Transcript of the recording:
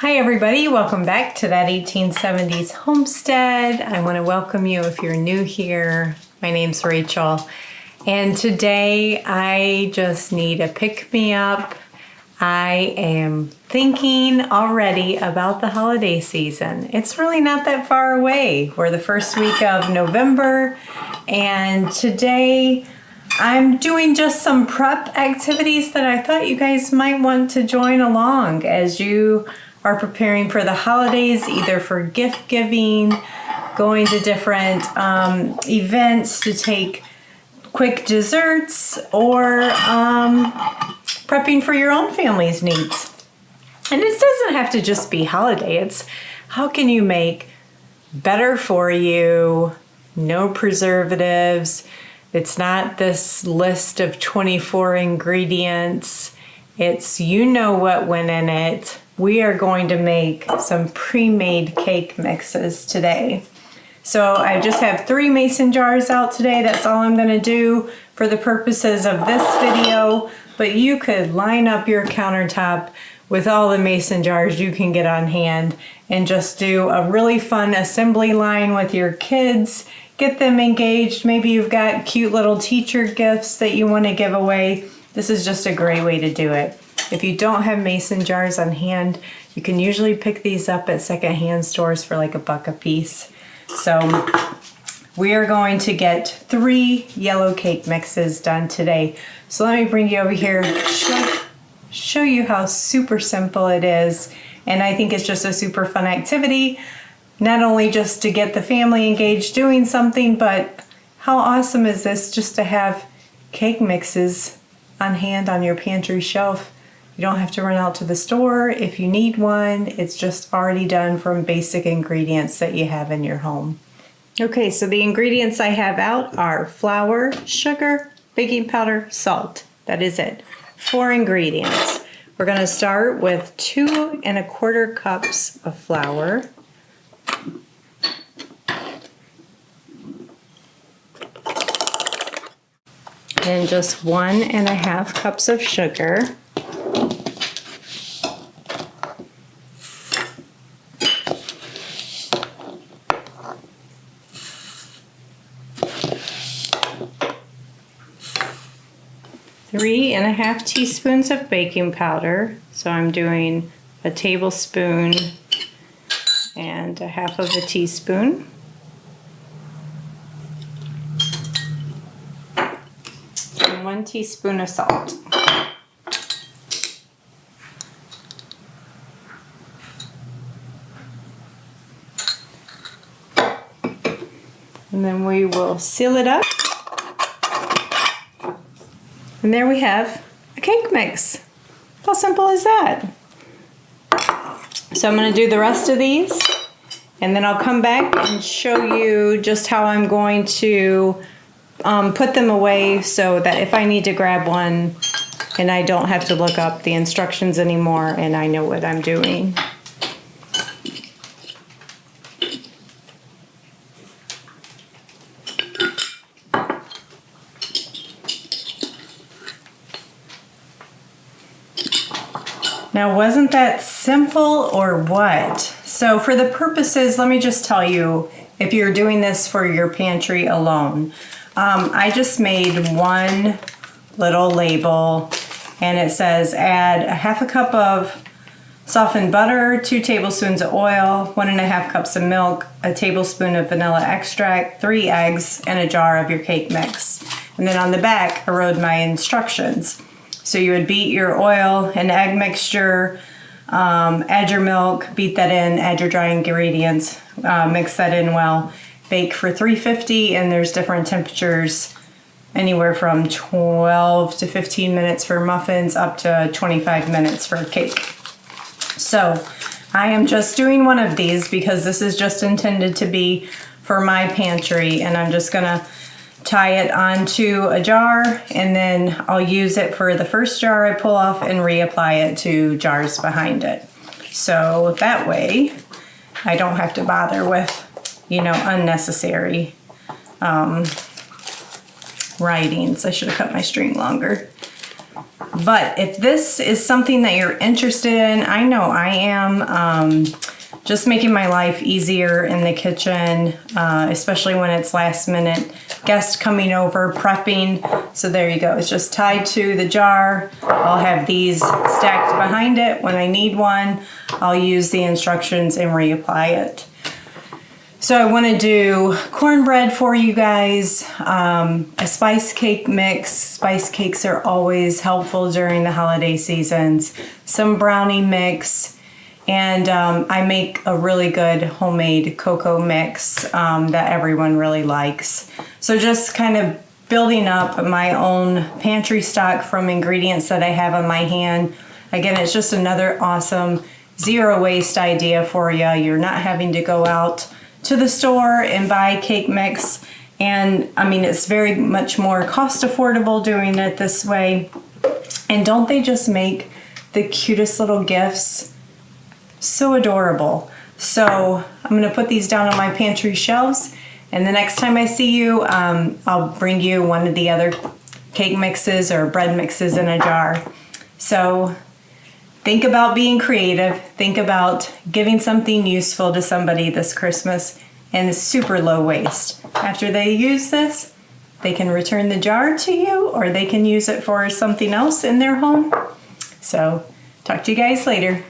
Hi everybody, welcome back to that 1870s Homestead. I want to welcome you if you're new here. My name's Rachel, and today I just need a pick-me-up. I am thinking already about the holiday season. It's really not that far away. We're the first week of November, and today I'm doing just some prep activities that I thought you guys might want to join along as you are preparing for the holidays, either for gift giving, going to different events to take quick desserts, or prepping for your own family's needs. And it doesn't have to just be holiday. It's how can you make better for you, no preservatives. It's not this list of 24 ingredients. It's you know what went in it. We are going to make some pre-made cake mixes today. So I just have 3 mason jars out today. That's all I'm going to do for the purposes of this video. But you could line up your countertop with all the mason jars you can get on hand and just do a really fun assembly line with your kids. Get them engaged. Maybe you've got cute little teacher gifts that you want to give away. This is just a great way to do it. If you don't have mason jars on hand, you can usually pick these up at secondhand stores for like $1 a piece. So we are going to get 3 yellow cake mixes done today. So let me bring you over here, show you how super simple it is. And I think it's just a super fun activity, not only just to get the family engaged doing something, but how awesome is this just to have cake mixes on hand on your pantry shelf. You don't have to run out to the store if you need one. It's just already done from basic ingredients that you have in your home. Okay, so the ingredients I have out are flour, sugar, baking powder, salt. That is it. 4 ingredients. We're going to start with 2 1/4 cups of flour. And just 1 1/2 cups of sugar. Three and a half teaspoons of baking powder. So I'm doing a tablespoon and 1/2 of a teaspoon. And 1 teaspoon of salt. And then we will seal it up. And there we have a cake mix. How simple is that? So I'm going to do the rest of these, and then I'll come back and show you just how I'm going to put them away so that if I need to grab one and I don't have to look up the instructions anymore and I know what I'm doing. Now, wasn't that simple or what? So for the purposes, let me just tell you, if you're doing this for your pantry alone, I just made 1 little label, and it says add 1/2 cup of softened butter, 2 tablespoons of oil, 1 1/2 cups of milk, a tablespoon of vanilla extract, 3 eggs, and a jar of your cake mix. And then on the back, I wrote my instructions. So you would beat your oil and egg mixture, add your milk, beat that in, add your dry ingredients, mix that in well, bake for 350, and there's different temperatures, anywhere from 12 to 15 minutes for muffins up to 25 minutes for a cake. So I am just doing one of these because this is just intended to be for my pantry, and I'm just gonna tie it onto a jar, and then I'll use it for the first jar I pull off and reapply it to jars behind it. So that way I don't have to bother with, unnecessary writings. I should have cut my string longer. But if this is something that you're interested in, I know I am, just making my life easier in the kitchen, especially when it's last minute guests coming over, prepping. So there you go, it's just tied to the jar. I'll have these stacked behind it. When I need one, I'll use the instructions and reapply it. So I want to do cornbread for you guys, a spice cake mix. Spice cakes are always helpful during the holiday seasons. Some brownie mix. And I make a really good homemade cocoa mix that everyone really likes. So just kind of building up my own pantry stock from ingredients that I have on my hand. Again, it's just another awesome zero waste idea for you. You're not having to go out to the store and buy cake mix. And I mean, it's very much more cost affordable doing it this way. And don't they just make the cutest little gifts? So adorable. So I'm gonna put these down on my pantry shelves, and the next time I see you, I'll bring you one of the other cake mixes or bread mixes in a jar. So think about being creative, think about giving something useful to somebody this Christmas, and it's super low waste. After they use this, they can return the jar to you, or they can use it for something else in their home. So talk to you guys later.